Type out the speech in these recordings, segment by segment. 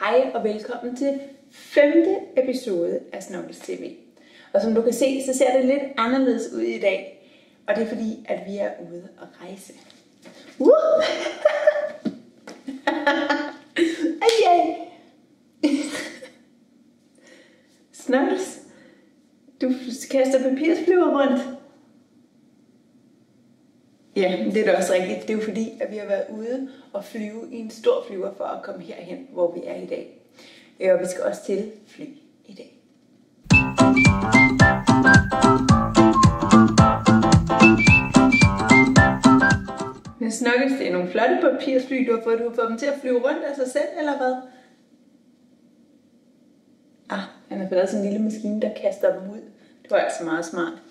Hej og velkommen til 5. episode af Snuggles TV. Og som du kan se, så ser det lidt anderledes ud i dag. Og det er fordi, at vi er ude at rejse. Snuggles, du kaster papirsflyver rundt. Ja, det er da også rigtigt. Det er jo fordi, at vi har været ude og flyve i en stor flyver for at komme herhen, hvor vi er i dag. Og vi skal også til fly i dag. Men Snuggles, det er nogle flotte papirsfly, du har fået. Du har fået dem til at flyve rundt af sig selv, eller hvad? Han har fået sådan en lille maskine, der kaster dem ud. Det var altså meget smart.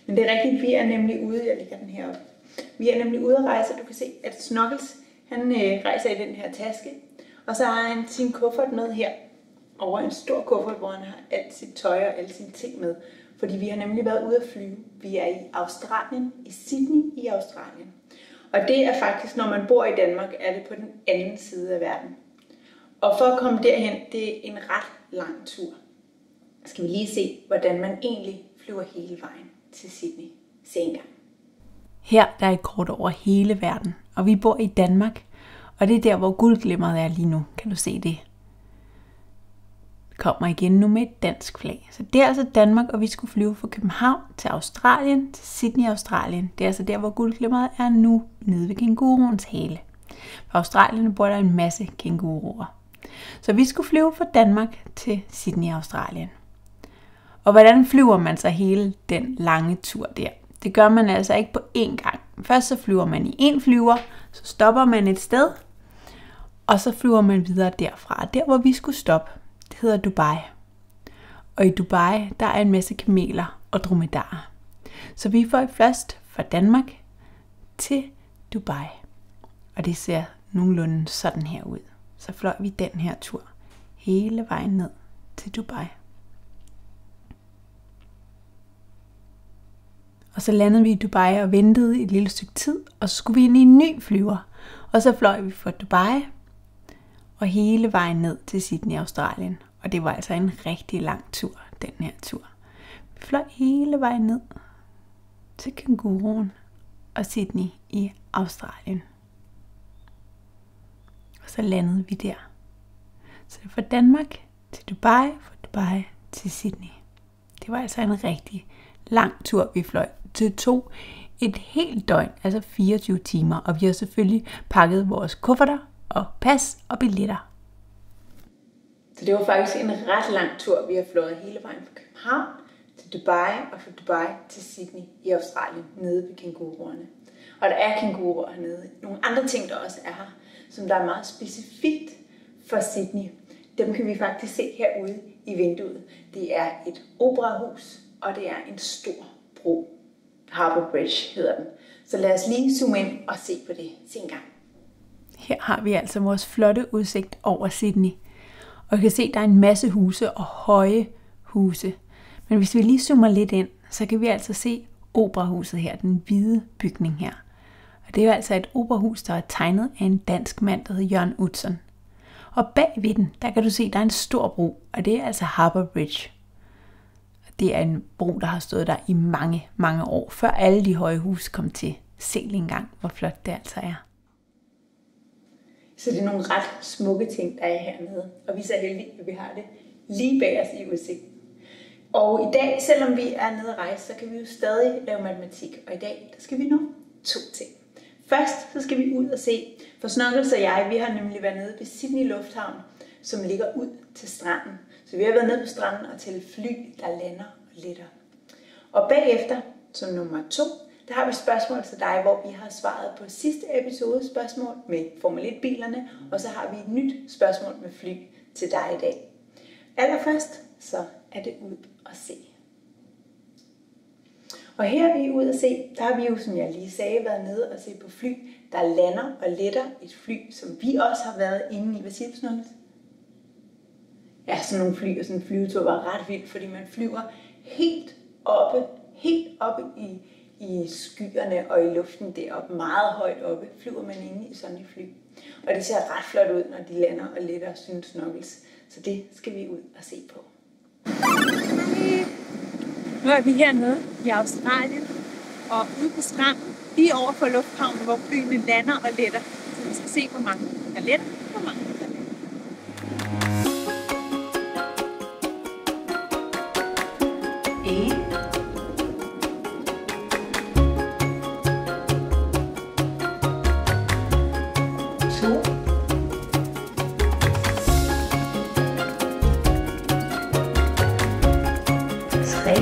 Men det er rigtigt, vi er nemlig ude. Jeg lægger den heroppe. Vi er nemlig ude at rejse, og du kan se, at Snuggles, han rejser i den her taske. Og så har han sin kuffert med her. Over en stor kuffert, hvor han har alt sit tøj og alle sine ting med. Fordi vi har nemlig været ude at flyve. Vi er i Australien, i Sydney i Australien. Og det er faktisk, når man bor i Danmark, er det på den anden side af verden. Og for at komme derhen, det er en ret lang tur. Skal vi lige se, hvordan man egentlig flyver hele vejen til Sydney. Se en gang. Her der er et kort over hele verden, og vi bor i Danmark, og det er der, hvor guldglimmeret er lige nu. Kan du se det? Kommer igen nu med et dansk flag. Så det er altså Danmark, og vi skulle flyve fra København til Australien, til Sydney, Australien. Det er altså der, hvor guldglimmeret er nu, nede ved kænguruens hale. For Australien bor der en masse kænguruer. Så vi skulle flyve fra Danmark til Sydney, Australien. Og hvordan flyver man så hele den lange tur der? Det gør man altså ikke på én gang. Først så flyver man i en flyver, så stopper man et sted, og så flyver man videre derfra. Der hvor vi skulle stoppe, det hedder Dubai. Og i Dubai, der er en masse kameler og dromedarer. Så vi får først fra Danmark til Dubai. Og det ser nogenlunde sådan her ud. Så fløj vi den her tur hele vejen ned til Dubai. Og så landede vi i Dubai og ventede et lille stykke tid, og så skulle vi ind i en ny flyver. Og så fløj vi fra Dubai og hele vejen ned til Sydney, Australien. Og det var altså en rigtig lang tur, den her tur. Vi fløj hele vejen ned til kænguruen og Sydney i Australien. Og så landede vi der. Så det var fra Danmark til Dubai, fra Dubai til Sydney. Det var altså en rigtig lang tur, vi fløj. Det tog et helt døgn, altså 24 timer, og vi har selvfølgelig pakket vores kufferter og pas og billetter. Så det var faktisk en ret lang tur, vi har fløjet hele vejen fra København til Dubai og fra Dubai til Sydney i Australien, nede ved kænguruerne. Og der er kænguruer hernede. Nogle andre ting, der også er her, som der er meget specifikt for Sydney. Dem kan vi faktisk se herude i vinduet. Det er et operahus, og det er en stor bro. Harbour Bridge hedder den. Så lad os lige zoome ind og se på det. Se en gang. Her har vi altså vores flotte udsigt over Sydney. Og I kan se, at der er en masse huse og høje huse. Men hvis vi lige zoomer lidt ind, så kan vi altså se operahuset her, den hvide bygning her. Og det er jo altså et operahus, der er tegnet af en dansk mand, der hedder Jørgen Utzon. Og bag ved den, der kan du se, at der er en stor bro, og det er altså Harbour Bridge. Det er en bro, der har stået der i mange, mange år, før alle de høje huse kom til. Se lige engang, hvor flot det altså er. Så det er nogle ret smukke ting, der er hernede. Og vi er så heldige, at vi har det lige bag os i udsigt. Og i dag, selvom vi er nede at rejse, så kan vi jo stadig lave matematik. Og i dag, der skal vi nå 2 ting. Først, så skal vi ud og se. For Snuggles og jeg, vi har nemlig været nede ved Sydney Lufthavn, som ligger ud til stranden. Så vi har været nede på stranden og tælle fly, der lander og letter. Og bagefter, som nummer 2, der har vi spørgsmål til dig, hvor vi har svaret på sidste episode spørgsmål med Formel 1-bilerne, og så har vi et nyt spørgsmål med fly til dig i dag. Allerførst, så er det ud at se. Og her er vi ude at se, der har vi jo, som jeg lige sagde, været nede og se på fly, der lander og letter. Et fly, som vi også har været inde i. Hvad siger du, Snuggles? Ja, sådan nogle fly og sådan en flyvetur var ret vildt, fordi man flyver helt oppe i skyerne og i luften deroppe, meget højt oppe, flyver man inde i sådan et fly. Og det ser ret flot ud, når de lander og letter og synes snuggles. Så det skal vi ud og se på. Nu er vi hernede i Australien og ude på stranden, lige over for lufthavnen, hvor flyene lander og letter. Så vi skal se, hvor mange der letter, hvor mange der letter. 3.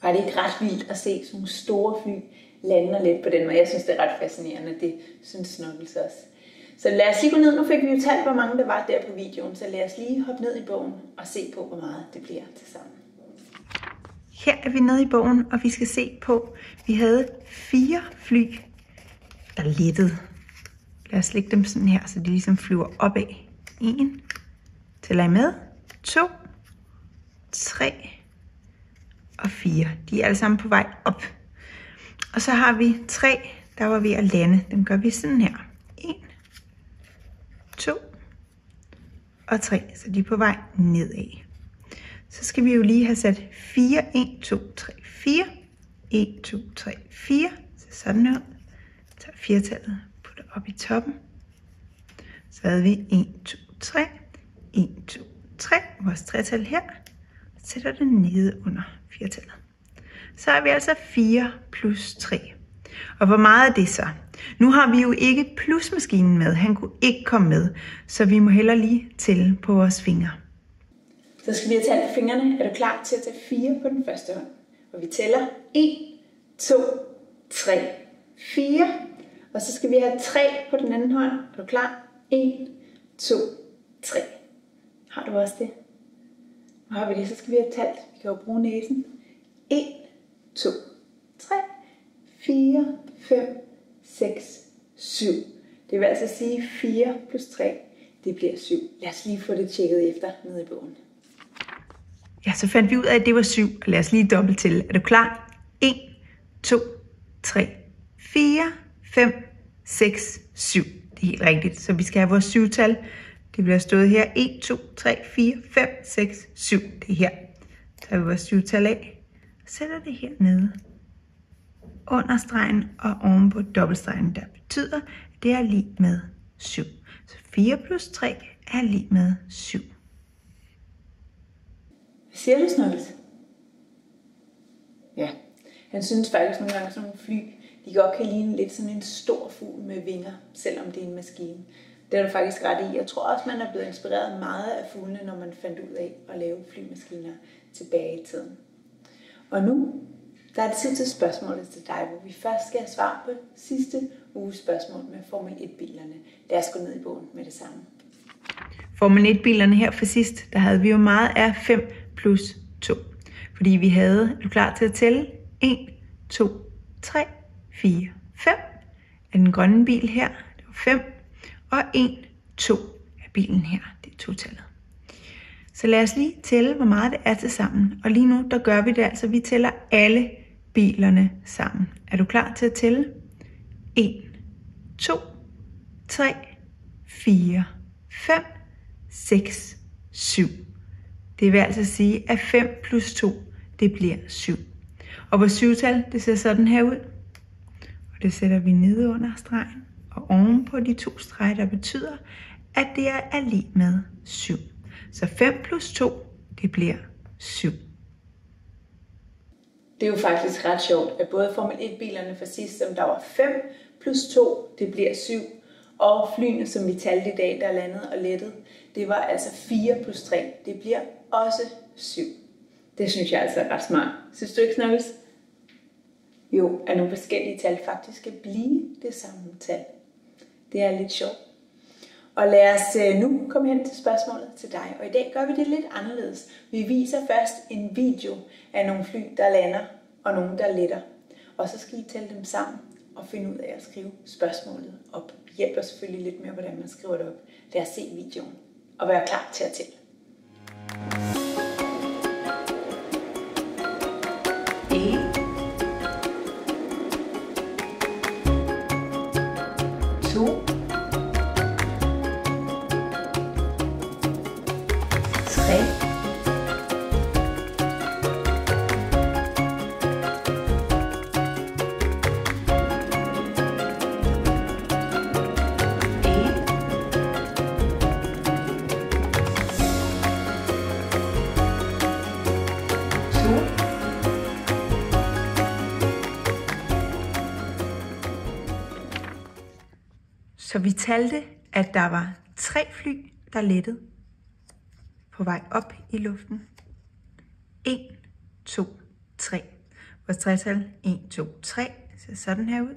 Var det ikke ret vildt at se sådan nogle store fly lande lidt på den måde? Jeg synes, det er ret fascinerende. Det synes Snuggles også. Så lad os lige gå ned. Nu fik vi jo talt, hvor mange der var der på videoen. Så lad os lige hoppe ned i bogen og se på, hvor meget det bliver til sammen. Her er vi nede i bogen, og vi skal se på, vi havde 4 fly, der lettede. Lad os lægge dem sådan her, så de ligesom flyver opad. 1, tæller I med? 2, 3 og 4. De er alle sammen på vej op. Og så har vi 3, der var ved at lande. Dem gør vi sådan her. 1, 2 og 3, så de er på vej nedad. Så skal vi jo lige have sat 4, 1, 2, 3, 4. 1, 2, 3, 4. Så sådan ud. Så 4-tallet, putter op i toppen. Så havde vi 1, 2, 3. 1, 2, 3. Vores 3-tal her. Sætter det nede under 4-tallet. Så har vi altså 4 plus 3. Og hvor meget er det så? Nu har vi jo ikke plusmaskinen med. Han kunne ikke komme med. Så vi må hellere lige tælle på vores fingre. Så skal vi have talt på fingrene. Er du klar til at tage 4 på den første hånd? Og vi tæller 1, 2, 3, 4. Og så skal vi have 3 på den anden hånd. Er du klar? 1, 2, 3. Har du også det? Nu har vi det. Så skal vi have talt. Vi kan jo bruge næsen. 1, 2, 3, 4, 5, 6, 7. Det vil altså sige 4 plus 3. Det bliver 7. Lad os lige få det tjekket efter nede i bogen. Ja, så fandt vi ud af, at det var 7. Og lad os lige dobbelt til. Er du klar? 1, 2, 3, 4, 5, 6, 7. Det er helt rigtigt. Så vi skal have vores 7-tal. Det bliver stået her. 1, 2, 3, 4, 5, 6, 7. Det er her. Så tager vi vores 7-tal af. Og sætter det her nede. Under stregen og oven på dobbeltstregen. Der betyder, at det er lig med 7. Så 4 plus 3 er lig med 7. Hvad siger du, Snuggles? Ja, han synes faktisk nogle gange, sådan nogle fly, de godt kan ligne lidt sådan en stor fugl med vinger, selvom det er en maskine. Det er du faktisk ret i. Jeg tror også, man er blevet inspireret meget af fuglene, når man fandt ud af at lave flymaskiner tilbage i tiden. Og nu, der er det tid til spørgsmålet til dig, hvor vi først skal have svar på sidste uges spørgsmål med Formel 1-bilerne. Lad os gå ned i bogen med det samme. Formel 1-bilerne her for sidst, der havde vi jo meget af 5 plus 2. Fordi vi havde, er du klar til at tælle? 1, 2, 3, 4, 5. Af den grønne bil her, det var 5. Og 1, 2 af bilen her, det er 2-tallet. Så lad os lige tælle, hvor meget det er til sammen. Og lige nu, der gør vi det altså, vi tæller alle bilerne sammen. Er du klar til at tælle? 1, 2, 3, 4, 5, 6, 7. Det vil altså sige, at 5 plus 2, det bliver 7. Og vores 7-tal, det ser sådan her ud. Og det sætter vi nede under stregen og oven på de 2 streger, der betyder, at det er lig med 7. Så 5 plus 2, det bliver 7. Det er jo faktisk ret sjovt, at både Formel 1-bilerne for sidst, som der var 5 plus 2, det bliver 7. Og flyene, som vi talte i dag, der landede og lettede, det var altså 4 plus 3. Det bliver også 7. Det synes jeg altså er ret smart. Synes du ikke, Snakkes? Jo, at nogle forskellige tal faktisk skal blive det samme tal. Det er lidt sjovt. Og lad os nu komme hen til spørgsmålet til dig. Og i dag gør vi det lidt anderledes. Vi viser først en video af nogle fly, der lander, og nogle, der letter. Og så skal I tælle dem sammen og finde ud af at skrive spørgsmålet op. Vi hjælper selvfølgelig lidt med, hvordan man skriver det op. Lad os se videoen og være klar til at tælle. 1, 2, 3, 2, så vi talte, at der var 3 fly, der lettede på vej op i luften. 1, 2, 3. Vores tretal 1, 2, 3 ser sådan her ud.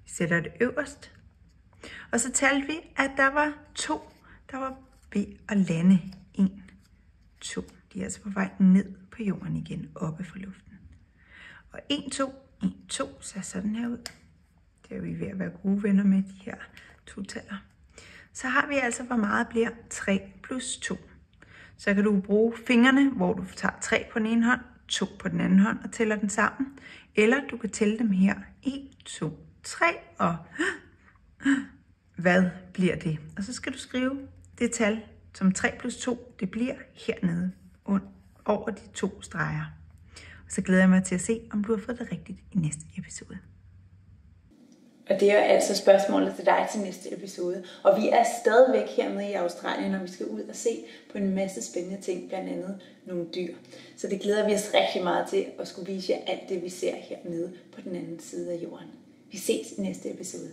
Vi sætter det øverst. Og så talte vi, at der var 2, der var ved at lande. 1, 2. De er altså på vej ned på jorden igen, oppe fra luften. Og 1, 2, 1, 2 ser sådan her ud. Det er vi ved at være gode venner med, de her totaller. Så har vi altså, hvor meget bliver 3 plus 2. Så kan du bruge fingrene, hvor du tager 3 på den ene hånd, 2 på den anden hånd og tæller den sammen. Eller du kan tælle dem her. 1, 2, 3 og hvad bliver det? Og så skal du skrive det tal, som 3 plus 2, det bliver hernede over de 2 streger. Og så glæder jeg mig til at se, om du har fået det rigtigt i næste episode. Og det er altså spørgsmålet til dig til næste episode. Og vi er stadigvæk hernede i Australien, og vi skal ud og se på en masse spændende ting, blandt andet nogle dyr. Så det glæder vi os rigtig meget til at skulle vise jer alt det, vi ser hernede på den anden side af jorden. Vi ses i næste episode.